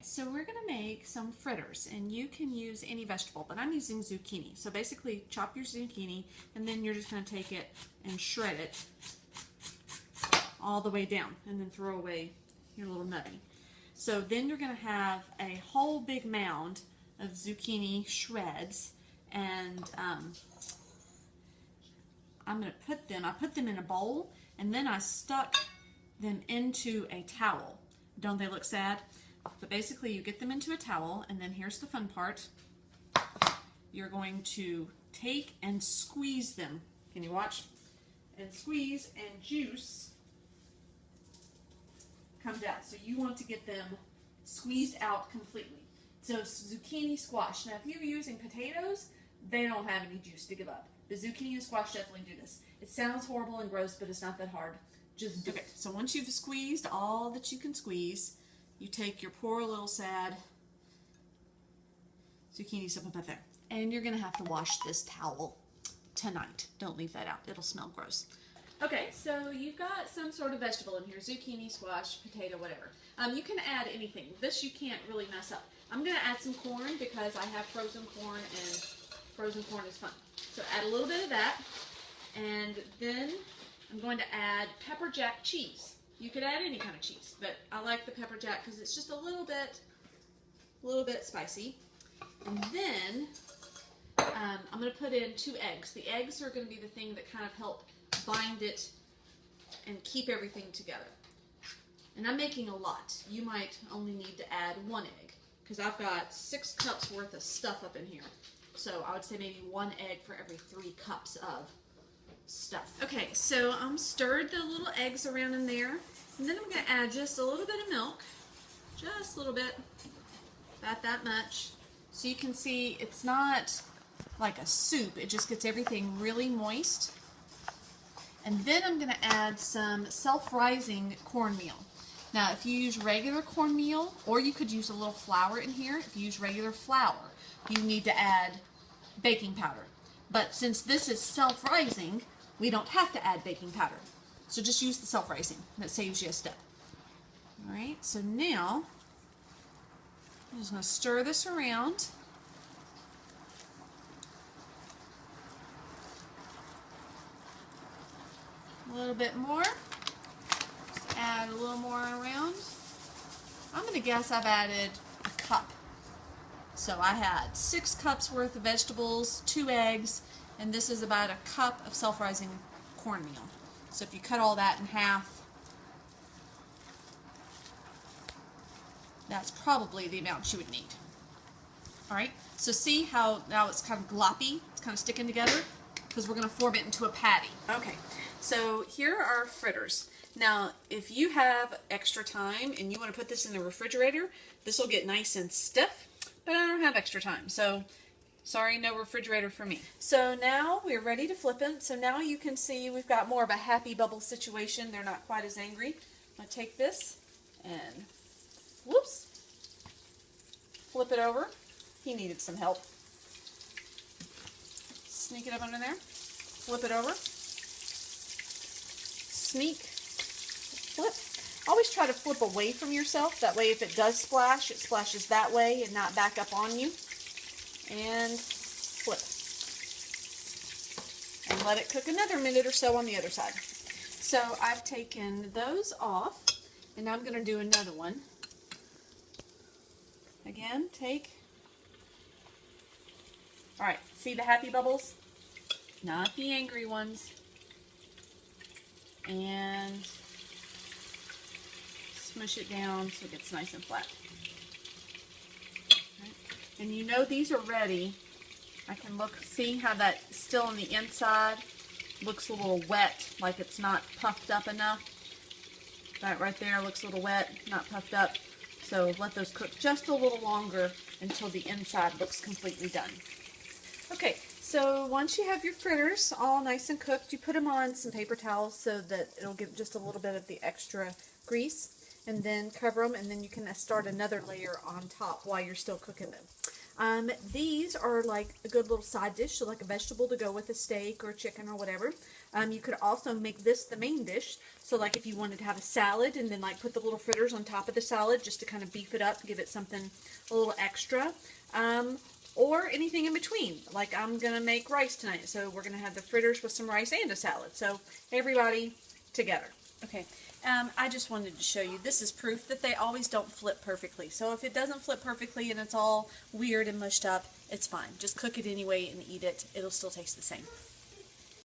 So we're going to make some fritters, and you can use any vegetable, but I'm using zucchini. So basically chop your zucchini, and then you're just going to take it and shred it all the way down, and then throw away your little nutty. So then you're going to have a whole big mound of zucchini shreds, and I'm going to put them in a bowl, and then I stuck them into a towel. Don't they look sad? But basically you get them into a towel, and then here's the fun part. You're going to take and squeeze them. Can you watch? And squeeze, and juice comes out. So you want to get them squeezed out completely. So zucchini squash. Now if you're using potatoes, they don't have any juice to give up. The zucchini and squash definitely do this. It sounds horrible and gross, but it's not that hard. Just do it. So once you've squeezed all that you can squeeze, you take your poor little sad zucchini stuff up there. And you're going to have to wash this towel tonight. Don't leave that out. It'll smell gross. Okay, so you've got some sort of vegetable in here. Zucchini, squash, potato, whatever. You can add anything. This you can't really mess up. I'm going to add some corn because I have frozen corn, and frozen corn is fun. So add a little bit of that. And then I'm going to add pepper jack cheese. You could add any kind of cheese, but I like the pepper jack because it's just a little bit spicy. And then I'm going to put in 2 eggs. The eggs are going to be the thing that kind of help bind it and keep everything together. And I'm making a lot. You might only need to add 1 egg because I've got 6 cups worth of stuff up in here. So I would say maybe 1 egg for every 3 cups of stuff. Okay, so I'm stirred the little eggs around in there, and then I'm going to add just a little bit of milk, just a little bit, about that much, so you can see it's not like a soup, it just gets everything really moist. And then I'm going to add some self-rising cornmeal. Now if you use regular cornmeal, or you could use a little flour in here, if you use regular flour, you need to add baking powder. But since this is self-rising, we don't have to add baking powder. So just use the self-rising. That saves you a step. Alright, so now I'm just going to stir this around. A little bit more. Just add a little more around. I'm going to guess I've added a cup. So I had 6 cups worth of vegetables, 2 eggs, and this is about a cup of self-rising cornmeal. So if you cut all that in half, that's probably the amount you would need. Alright, so see how now it's kind of gloppy, it's kind of sticking together, because we're going to form it into a patty. Okay, so here are our fritters. Now, if you have extra time and you want to put this in the refrigerator, this will get nice and stiff. But I don't have extra time, so sorry, no refrigerator for me. So now we're ready to flip it. So now you can see we've got more of a happy bubble situation. They're not quite as angry. I'm going to take this and, whoops, flip it over. He needed some help. Sneak it up under there. Flip it over. Sneak. Flip. Always try to flip away from yourself. That way if it does splash, it splashes that way and not back up on you. And flip. And let it cook another minute or so on the other side. So I've taken those off, and now I'm going to do another one. Again, take. Alright, see the happy bubbles? Not the angry ones. And smush it down so it gets nice and flat. Right. And you know these are ready. I can look, see how that still on the inside looks a little wet, like it's not puffed up enough. That right there looks a little wet, not puffed up. So let those cook just a little longer until the inside looks completely done. Okay, so once you have your fritters all nice and cooked, you put them on some paper towels so that it'll give just a little bit of the extra grease. And then cover them, and then you can start another layer on top while you're still cooking them. These are like a good little side dish, so like a vegetable to go with a steak or chicken or whatever. You could also make this the main dish. So like if you wanted to have a salad and then like put the little fritters on top of the salad just to kind of beef it up, give it something a little extra. Or anything in between. Like I'm going to make rice tonight, so we're going to have the fritters with some rice and a salad. So everybody together. Okay, I just wanted to show you, this is proof that they always don't flip perfectly. So if it doesn't flip perfectly and it's all weird and mushed up, it's fine. Just cook it anyway and eat it. It'll still taste the same.